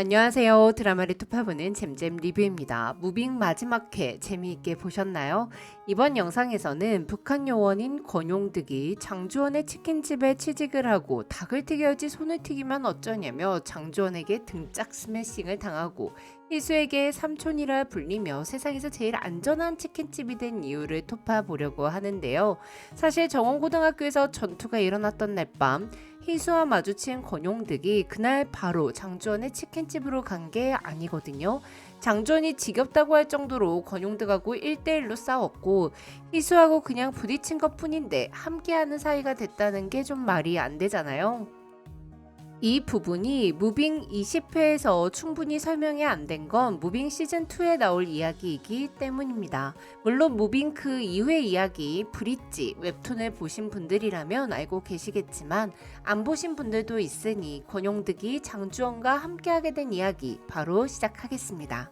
안녕하세요. 드라마를 투파보는 잼잼 리뷰입니다. 무빙 마지막 회 재미있게 보셨나요? 이번 영상에서는 북한 요원인 권용득이 장주원의 치킨집에 취직을 하고 닭을 튀겨야지 손을 튀기면 어쩌냐며 장주원에게 등짝 스매싱을 당하고 희수에게 삼촌이라 불리며 세상에서 제일 안전한 치킨집이 된 이유를 토파보려고 하는데요. 사실 정원고등학교에서 전투가 일어났던 날 밤 희수와 마주친 권용득이 그날 바로 장주원의 치킨집으로 간 게 아니거든요. 장주원이 지겹다고 할 정도로 권용득하고 1대1로 싸웠고 희수하고 그냥 부딪힌 것 뿐인데 함께하는 사이가 됐다는 게 좀 말이 안 되잖아요. 이 부분이 무빙 20회에서 충분히 설명이 안 된 건 무빙 시즌2에 나올 이야기이기 때문입니다. 물론 무빙 그 이후의 이야기 브릿지 웹툰을 보신 분들이라면 알고 계시겠지만 안 보신 분들도 있으니 권용득이 장주원과 함께하게 된 이야기 바로 시작하겠습니다.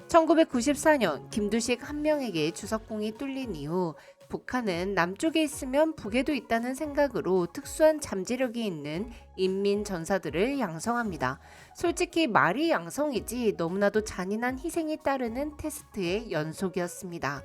1994년 김두식 한 명에게 주석궁이 뚫린 이후 북한은 남쪽에 있으면 북에도 있다는 생각으로 특수한 잠재력이 있는 인민 전사들을 양성합니다. 솔직히 말이 양성이지 너무나도 잔인한 희생이 따르는 테스트의 연속이었습니다.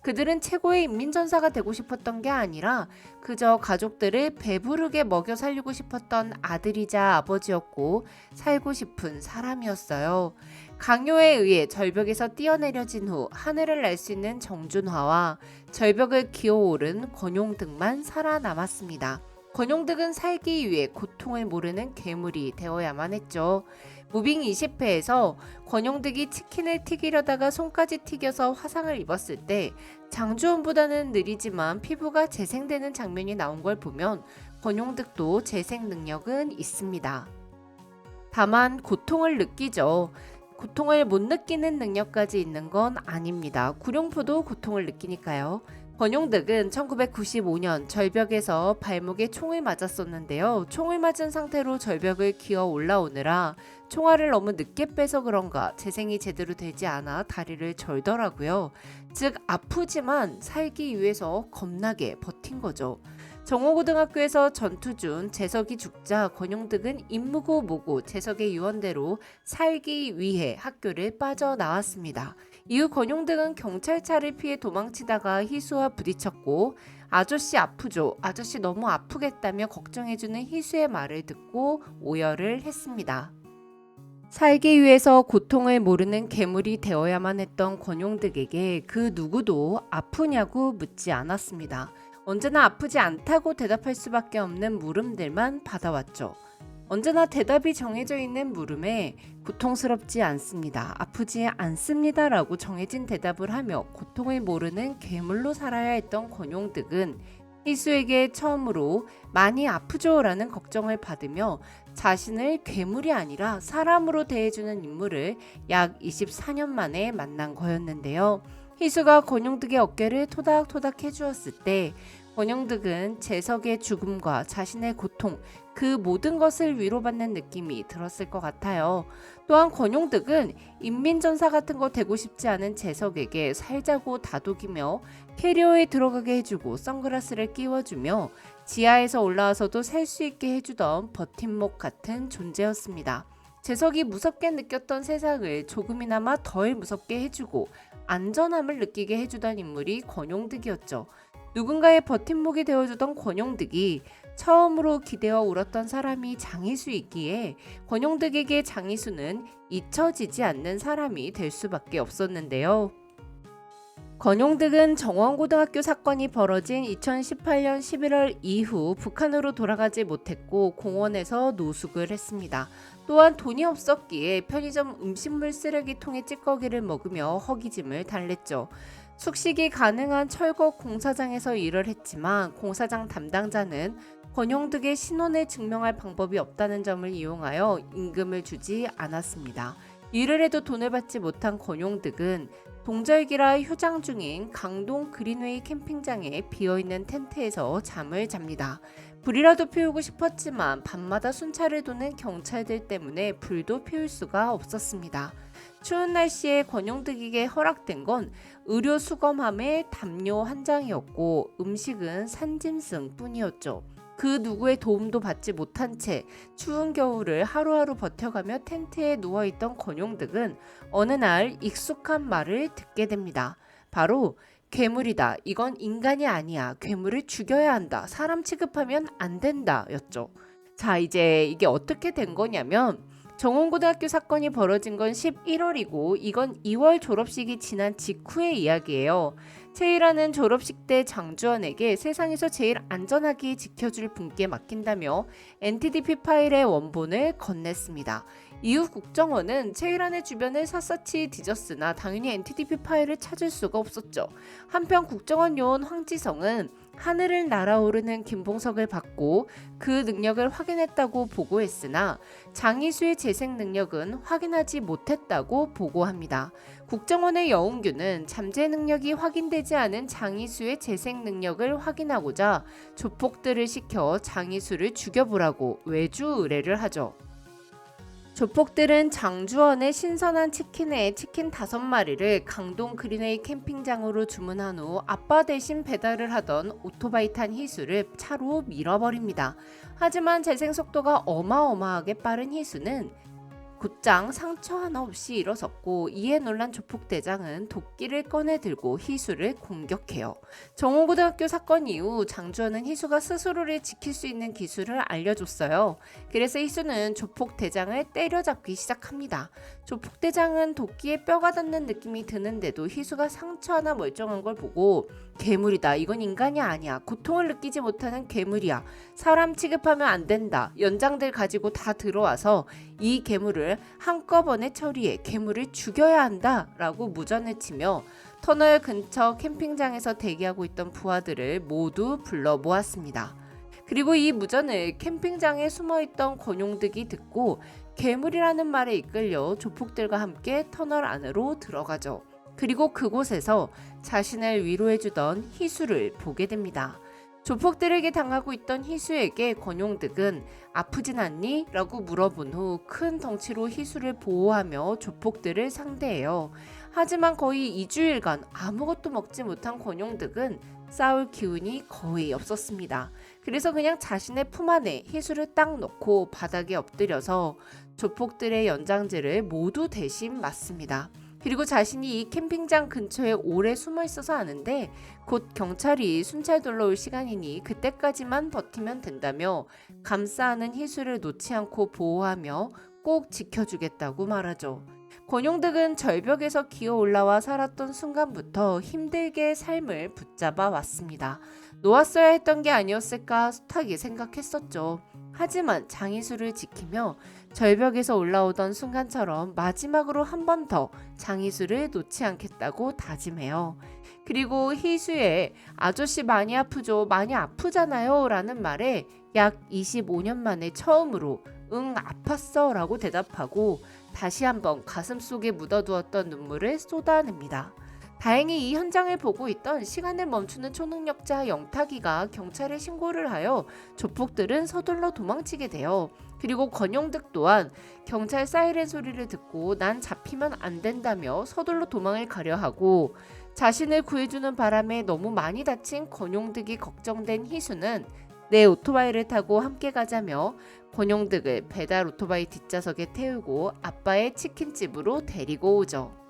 그들은 최고의 인민전사가 되고 싶었던 게 아니라 그저 가족들을 배부르게 먹여 살리고 싶었던 아들이자 아버지였고 살고 싶은 사람이었어요. 강요에 의해 절벽에서 뛰어내려진 후 하늘을 날 수 있는 정준화와 절벽을 기어오른 권용득만 살아남았습니다. 권용득은 살기 위해 고통을 모르는 괴물이 되어야만 했죠. 무빙 20회에서 권용득이 치킨을 튀기려다가 손까지 튀겨서 화상을 입었을 때 장주원보다는 느리지만 피부가 재생되는 장면이 나온 걸 보면 권용득도 재생 능력은 있습니다. 다만 고통을 느끼죠. 고통을 못 느끼는 능력까지 있는 건 아닙니다. 구룡포도 고통을 느끼니까요. 권용득은 1995년 절벽에서 발목에 총을 맞았었는데요. 총을 맞은 상태로 절벽을 기어 올라오느라 총알을 너무 늦게 빼서 그런가 재생이 제대로 되지 않아 다리를 절더라고요. 즉 아프지만 살기 위해서 겁나게 버틴 거죠. 정호고등학교에서 전투 중 재석이 죽자 권용득은 임무고 뭐고 재석의 유언대로 살기 위해 학교를 빠져나왔습니다. 이후 권용득은 경찰차를 피해 도망치다가 희수와 부딪혔고 아저씨 아프죠? 아저씨 너무 아프겠다며 걱정해주는 희수의 말을 듣고 오열을 했습니다. 살기 위해서 고통을 모르는 괴물이 되어야만 했던 권용득에게 그 누구도 아프냐고 묻지 않았습니다. 언제나 아프지 않다고 대답할 수밖에 없는 물음들만 받아왔죠. 언제나 대답이 정해져 있는 물음에 고통스럽지 않습니다. 아프지 않습니다. 라고 정해진 대답을 하며 고통을 모르는 괴물로 살아야 했던 권용득은 희수에게 처음으로 많이 아프죠? 라는 걱정을 받으며 자신을 괴물이 아니라 사람으로 대해주는 인물을 약 24년 만에 만난 거였는데요. 희수가 권용득의 어깨를 토닥토닥 해주었을 때 권용득은 재석의 죽음과 자신의 고통 그 모든 것을 위로받는 느낌이 들었을 것 같아요. 또한 권용득은 인민전사 같은 거 되고 싶지 않은 재석에게 살자고 다독이며 캐리어에 들어가게 해주고 선글라스를 끼워주며 지하에서 올라와서도 살 수 있게 해주던 버팀목 같은 존재였습니다. 재석이 무섭게 느꼈던 세상을 조금이나마 덜 무섭게 해주고 안전함을 느끼게 해주던 인물이 권용득이었죠. 누군가의 버팀목이 되어주던 권용득이 처음으로 기대어 울었던 사람이 장희수이기에 권용득에게 장희수는 잊혀지지 않는 사람이 될 수밖에 없었는데요. 권용득은 정원고등학교 사건이 벌어진 2018년 11월 이후 북한으로 돌아가지 못했고 공원에서 노숙을 했습니다. 또한 돈이 없었기에 편의점 음식물 쓰레기통에 찌꺼기를 먹으며 허기짐을 달랬죠. 숙식이 가능한 철거 공사장에서 일을 했지만 공사장 담당자는 권용득의 신원을 증명할 방법이 없다는 점을 이용하여 임금을 주지 않았습니다. 일을 해도 돈을 받지 못한 권용득은 동절기라 휴장 중인 강동 그린웨이 캠핑장에 비어있는 텐트에서 잠을 잡니다. 불이라도 피우고 싶었지만 밤마다 순찰을 도는 경찰들 때문에 불도 피울 수가 없었습니다. 추운 날씨에 권용득에게 허락된 건 의료 수검함의 담요 한 장이었고 음식은 산짐승 뿐이었죠. 그 누구의 도움도 받지 못한 채 추운 겨울을 하루하루 버텨가며 텐트에 누워있던 권용득은 어느 날 익숙한 말을 듣게 됩니다. 바로 괴물이다. 이건 인간이 아니야. 괴물을 죽여야 한다. 사람 취급하면 안 된다. 였죠. 자, 이제 이게 어떻게 된 거냐면 정원고등학교 사건이 벌어진 건 11월이고 이건 2월 졸업식이 지난 직후의 이야기예요. 채희라는 졸업식 때 장주원에게 세상에서 제일 안전하게 지켜줄 분께 맡긴다며 NTDP 파일의 원본을 건넸습니다. 이후 국정원은 채희란의 주변을 샅샅이 뒤졌으나 당연히 NTDP 파일을 찾을 수가 없었죠. 한편 국정원 요원 황지성은 하늘을 날아오르는 김봉석을 받고 그 능력을 확인했다고 보고했으나 장이수의 재생 능력은 확인하지 못했다고 보고합니다. 국정원의 여운규는 잠재 능력이 확인되지 않은 장이수의 재생 능력을 확인하고자 조폭들을 시켜 장이수를 죽여보라고 외주 의뢰를 하죠. 조폭들은 장주원의 신선한 치킨에 치킨 5마리를 강동 그린웨이 캠핑장으로 주문한 후 아빠 대신 배달을 하던 오토바이 탄 희수를 차로 밀어버립니다. 하지만 재생 속도가 어마어마하게 빠른 희수는 곧장 상처 하나 없이 일어섰고 이에 놀란 조폭대장은 도끼를 꺼내 들고 희수를 공격해요. 정원고등학교 사건 이후 장주원은 희수가 스스로를 지킬 수 있는 기술을 알려줬어요. 그래서 희수는 조폭대장을 때려잡기 시작합니다. 조폭대장은 도끼에 뼈가 닿는 느낌이 드는데도 희수가 상처 하나 멀쩡한 걸 보고 괴물이다. 이건 인간이 아니야. 고통을 느끼지 못하는 괴물이야. 사람 취급하면 안 된다. 연장들 가지고 다 들어와서 이 괴물을 한꺼번에 처리해 괴물을 죽여야 한다 라고 무전을 치며 터널 근처 캠핑장에서 대기하고 있던 부하들을 모두 불러 모았습니다. 그리고 이 무전을 캠핑장에 숨어있던 권용득이 듣고 괴물이라는 말에 이끌려 조폭들과 함께 터널 안으로 들어가죠. 그리고 그곳에서 자신을 위로해주던 희수를 보게 됩니다. 조폭들에게 당하고 있던 희수에게 권용득은 아프진 않니? 라고 물어본 후 큰 덩치로 희수를 보호하며 조폭들을 상대해요. 하지만 거의 2주일간 아무것도 먹지 못한 권용득은 싸울 기운이 거의 없었습니다. 그래서 그냥 자신의 품 안에 희수를 딱 넣고 바닥에 엎드려서 조폭들의 연장질을 모두 대신 맞습니다. 그리고 자신이 이 캠핑장 근처에 오래 숨어 있어서 아는데 곧 경찰이 순찰 돌러올 시간이니 그때까지만 버티면 된다며 감싸안은 희수를 놓지 않고 보호하며 꼭 지켜주겠다고 말하죠. 권용득은 절벽에서 기어 올라와 살았던 순간부터 힘들게 삶을 붙잡아 왔습니다. 놓았어야 했던 게 아니었을까 숱하게 생각했었죠. 하지만 장희수를 지키며 절벽에서 올라오던 순간처럼 마지막으로 한 번 더 장희수를 놓지 않겠다고 다짐해요. 그리고 희수의 아저씨 많이 아프죠? 많이 아프잖아요? 라는 말에 약 25년 만에 처음으로 응 아팠어 라고 대답하고 다시 한번 가슴속에 묻어두었던 눈물을 쏟아냅니다. 다행히 이 현장을 보고 있던 시간을 멈추는 초능력자 영탁이가 경찰에 신고를 하여 조폭들은 서둘러 도망치게 돼요. 그리고 권용득 또한 경찰 사이렌 소리를 듣고 난 잡히면 안 된다며 서둘러 도망을 가려 하고 자신을 구해주는 바람에 너무 많이 다친 권용득이 걱정된 희수는 내 오토바이를 타고 함께 가자며 권용득을 배달 오토바이 뒷좌석에 태우고 아빠의 치킨집으로 데리고 오죠.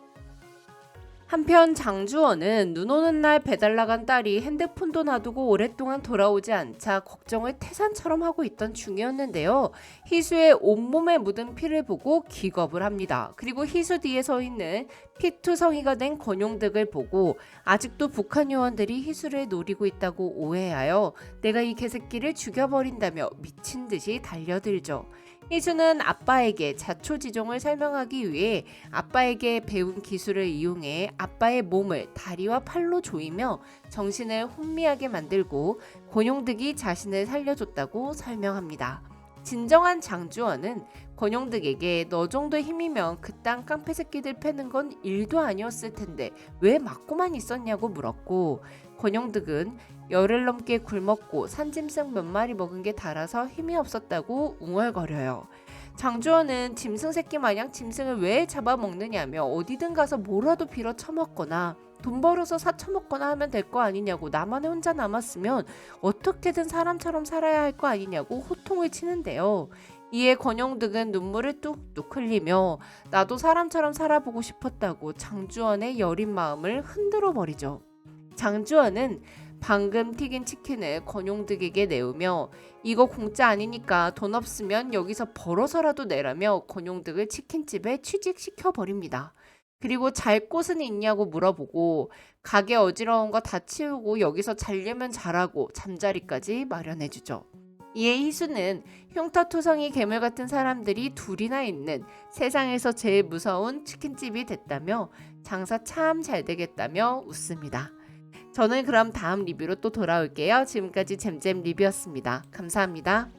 한편 장주원은 눈 오는 날 배달 나간 딸이 핸드폰도 놔두고 오랫동안 돌아오지 않자 걱정을 태산처럼 하고 있던 중이었는데요. 희수의 온몸에 묻은 피를 보고 기겁을 합니다. 그리고 희수 뒤에 서 있는 피투성이가 된 권용득을 보고 아직도 북한 요원들이 희수를 노리고 있다고 오해하여 내가 이 개새끼를 죽여버린다며 미친 듯이 달려들죠. 희수는 아빠에게 자초지종을 설명하기 위해 아빠에게 배운 기술을 이용해 아빠의 몸을 다리와 팔로 조이며 정신을 혼미하게 만들고 권용득이 자신을 살려줬다고 설명합니다. 진정한 장주원은 권용득에게 너 정도 힘이면 그딴 깡패 새끼들 패는 건 일도 아니었을 텐데 왜 맞고만 있었냐고 물었고 권용득은 열흘 넘게 굶었고 산짐승 몇 마리 먹은 게 달아서 힘이 없었다고 웅얼거려요. 장주원은 짐승 새끼 마냥 짐승을 왜 잡아먹느냐며 어디든 가서 뭐라도 빌어 처먹거나 돈 벌어서 사쳐먹거나 하면 될 거 아니냐고, 나만 혼자 남았으면 어떻게든 사람처럼 살아야 할 거 아니냐고 호통을 치는데요. 이에 권용득은 눈물을 뚝뚝 흘리며 나도 사람처럼 살아보고 싶었다고 장주원의 여린 마음을 흔들어 버리죠. 장주원은 방금 튀긴 치킨을 권용득에게 내오며 이거 공짜 아니니까 돈 없으면 여기서 벌어서라도 내라며 권용득을 치킨집에 취직시켜 버립니다. 그리고 잘 곳은 있냐고 물어보고 가게 어지러운 거 다 치우고 여기서 자려면 자라고 잠자리까지 마련해주죠. 이에 희수는 흉터투성이 괴물 같은 사람들이 둘이나 있는 세상에서 제일 무서운 치킨집이 됐다며 장사 참 잘 되겠다며 웃습니다. 저는 그럼 다음 리뷰로 또 돌아올게요. 지금까지 잼잼 리뷰였습니다. 감사합니다.